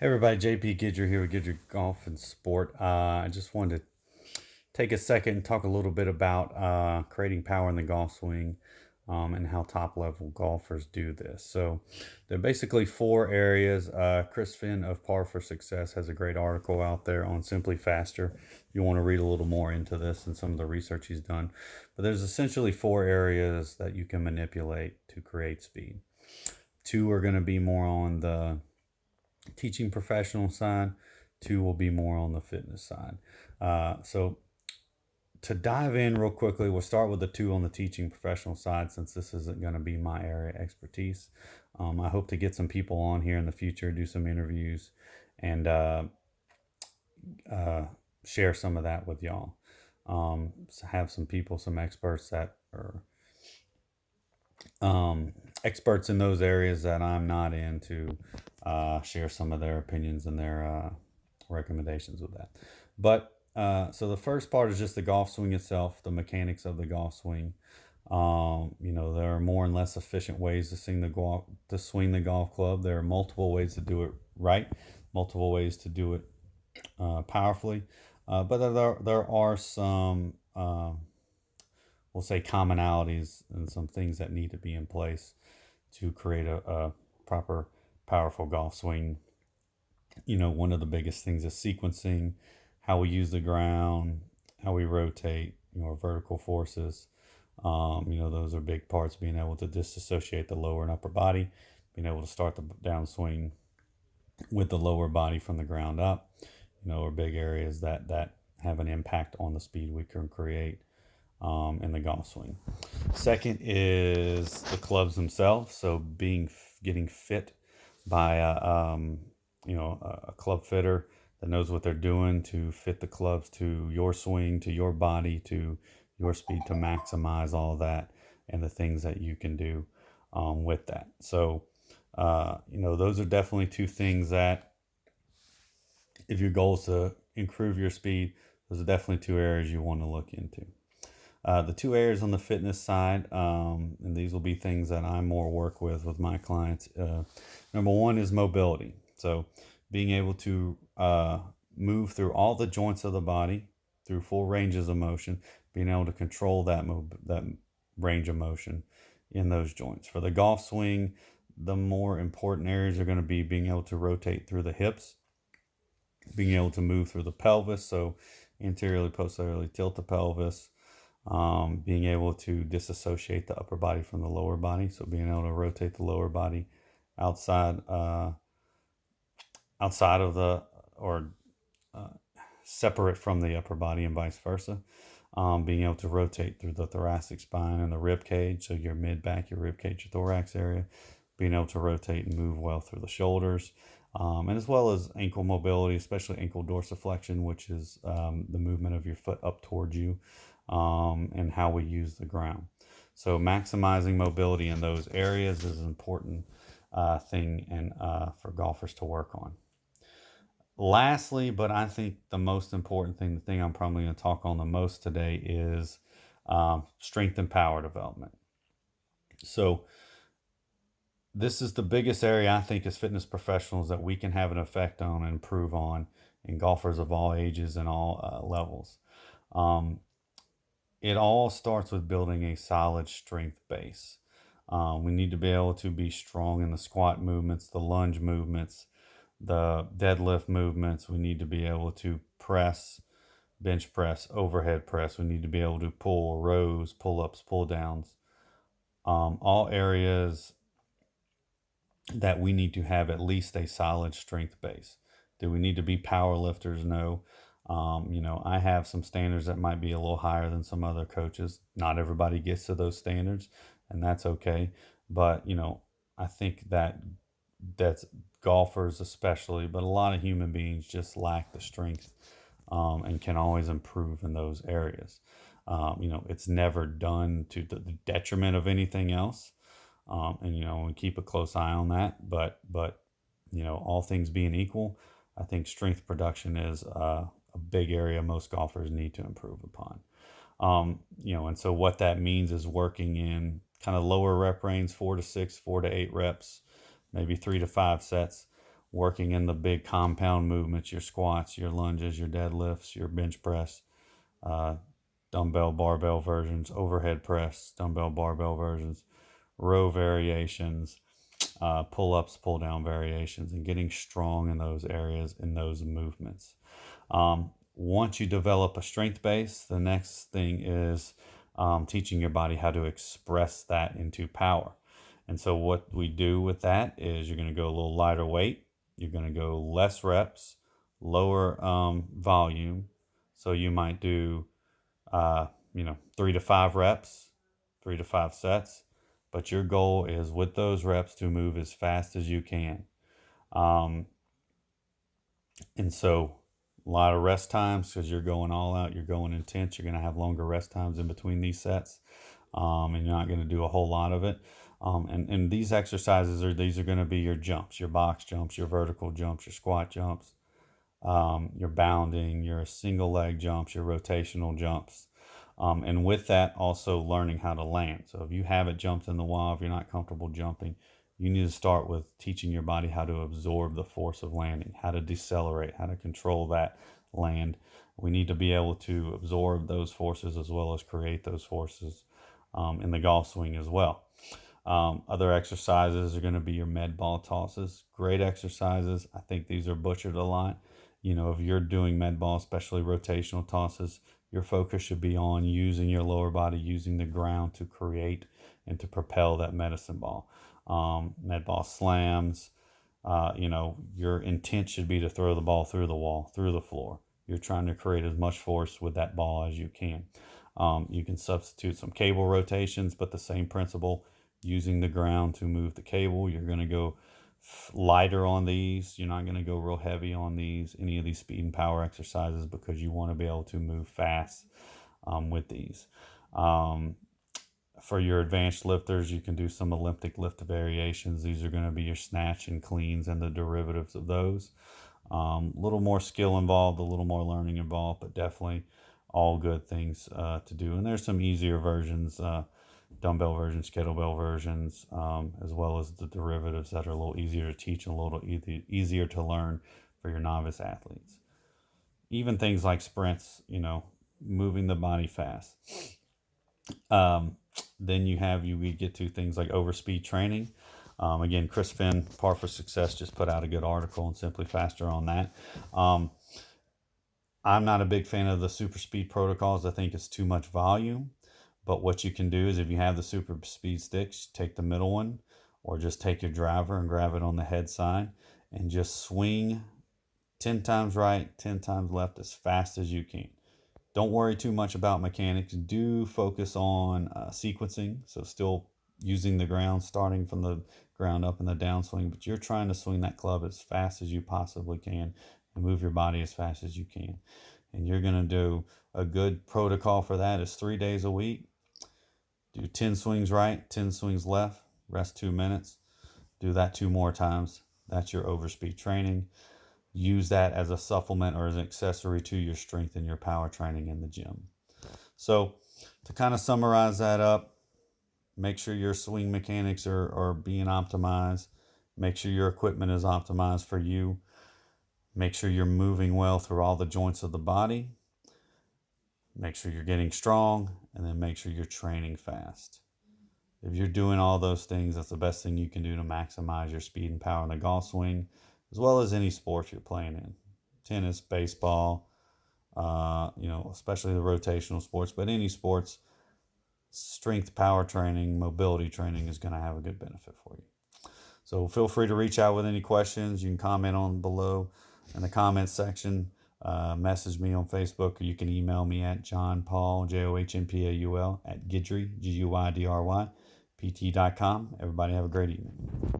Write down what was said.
Hey everybody, JP Gidger here with Gidger Golf and Sport. I just wanted to take a second and talk a little bit about creating power in the golf swing and how top level golfers do this. So there are basically four areas. Chris Finn of Par for Success has a great article out there on Simply Faster. If you want to read a little more into this and some of the research he's done. But there's essentially four areas that you can manipulate to create speed. Two are going to be more on the teaching professional side. Two will be more on the fitness side. So to dive in real quickly, we'll start with the two on the teaching professional side since this isn't going to be my area of expertise. I hope to get some people on here in the future, do some interviews, and uh, share some of that with y'all. Have some people, some experts that are um, experts in those areas that I'm not in to share some of their opinions and their recommendations with that. But so the first part is just the golf swing itself, the mechanics of the golf swing. There are more and less efficient ways to swing the golf club. There are multiple ways to do it right, multiple ways to do it powerfully. But there are some we'll say commonalities and some things that need to be in place to create a proper powerful golf swing. One of the biggest things is sequencing, how we use the ground, how we rotate, vertical forces. Those are big parts. Being able to disassociate the lower and upper body, being able to start the downswing with the lower body from the ground up, are big areas that have an impact on the speed we can create in the golf swing. Second is the clubs themselves. So getting fit by a club fitter that knows what they're doing to fit the clubs to your swing, to your body, to your speed, to maximize all that and the things that you can do with that. So those are definitely two things that, if your goal is to improve your speed, those are definitely two areas you want to look into. The two areas on the fitness side, and these will be things that I more work with my clients. Number one is mobility. So being able to move through all the joints of the body through full ranges of motion, being able to control that range of motion in those joints. For the golf swing, the more important areas are going to be being able to rotate through the hips, being able to move through the pelvis, so anteriorly, posteriorly tilt the pelvis, being able to disassociate the upper body from the lower body, so being able to rotate the lower body outside of the or uh, separate from the upper body and vice versa. Being able to rotate through the thoracic spine and the rib cage, so your mid back, your rib cage, your thorax area. Being able to rotate and move well through the shoulders, and as well as ankle mobility, especially ankle dorsiflexion, which is the movement of your foot up towards you, and how we use the ground. So maximizing mobility in those areas is an important thing and for golfers to work on. Lastly, but I think the most important thing, the thing I'm probably going to talk on the most today, is strength and power development. So this is the biggest area I think as fitness professionals that we can have an effect on and improve on in golfers of all ages and all levels. Um, it all starts with building a solid strength base. We need to be able to be strong in the squat movements, the lunge movements, the deadlift movements. We need to be able to press, bench press, overhead press. We need to be able to pull rows, pull ups, pull downs. All areas that we need to have at least a solid strength base. Do we need to be power lifters? No. I have some standards that might be a little higher than some other coaches. Not everybody gets to those standards, and that's okay. But I think that's golfers especially, but a lot of human beings just lack the strength, and can always improve in those areas. It's never done to the detriment of anything else, and we keep a close eye on that. But all things being equal, I think strength production is a big area most golfers need to improve upon. And so what that means is working in kind of lower rep range, 4 to 6, 4 to 8 reps, maybe 3 to 5 sets, working in the big compound movements, your squats, your lunges, your deadlifts, your bench press, uh, dumbbell barbell versions, overhead press, dumbbell barbell versions, row variations, pull-ups, pull-down variations, and getting strong in those areas, in those movements. Once you develop a strength base, the next thing is teaching your body how to express that into power. And so what we do with that is you're going to go a little lighter weight. You're going to go less reps, lower volume. So you might do, 3 to 5 reps, 3 to 5 sets. But your goal is with those reps to move as fast as you can. And so a lot of rest times because you're going all out, you're going intense. You're going to have longer rest times in between these sets, and you're not going to do a whole lot of it. And these exercises these are going to be your jumps, your box jumps, your vertical jumps, your squat jumps, your bounding, your single leg jumps, your rotational jumps. And with that, also learning how to land. So if you haven't jumped in the wall, if you're not comfortable jumping, you need to start with teaching your body how to absorb the force of landing, how to decelerate, how to control that land. We need to be able to absorb those forces as well as create those forces in the golf swing as well. Other exercises are going to be your med ball tosses. Great exercises. I think these are butchered a lot. If you're doing med ball, especially rotational tosses, your focus should be on using your lower body, using the ground to create and to propel that medicine ball. Med ball slams, your intent should be to throw the ball through the wall, through the floor. You're trying to create as much force with that ball as you can. You can substitute some cable rotations, but the same principle, using the ground to move the cable. You're going to go lighter on these. You're not going to go real heavy on any of these speed and power exercises because you want to be able to move fast with these. For your advanced lifters, you can do some Olympic lift variations. These are going to be your snatch and cleans and the derivatives of those. A little more skill involved, a little more learning involved, but definitely all good things to do. And there's some easier versions, dumbbell versions, kettlebell versions, as well as the derivatives that are a little easier to teach and a little easier to learn for your novice athletes. Even things like sprints, moving the body fast. Then we get to things like Overspeed Training. Again, Chris Finn, Par for Success, just put out a good article on Simply Faster on that. I'm not a big fan of the super speed protocols. I think it's too much volume. But what you can do is if you have the super speed sticks, take the middle one, or just take your driver and grab it on the head side and just swing 10 times right, 10 times left as fast as you can. Don't worry too much about mechanics. Do focus on sequencing. So still using the ground, starting from the ground up in the downswing, but you're trying to swing that club as fast as you possibly can and move your body as fast as you can. And you're going to do a good protocol for that is 3 days a week. Do 10 swings right, 10 swings left, rest 2 minutes. Do that 2 more times. That's your overspeed training. Use that as a supplement or as an accessory to your strength and your power training in the gym. So to kind of summarize that up, make sure your swing mechanics are being optimized. Make sure your equipment is optimized for you. Make sure you're moving well through all the joints of the body. Make sure you're getting strong, and then make sure you're training fast. If you're doing all those things, that's the best thing you can do to maximize your speed and power in the golf swing, as well as any sport you're playing in. Tennis, baseball, especially the rotational sports, but any sports, strength, power training, mobility training is going to have a good benefit for you. So feel free to reach out with any questions. You can comment on below in the comments section. Message me on Facebook, or you can email me at johnpaul, JOHNPAUL, at Guidry, GUYDRY, PT.com. Everybody have a great evening.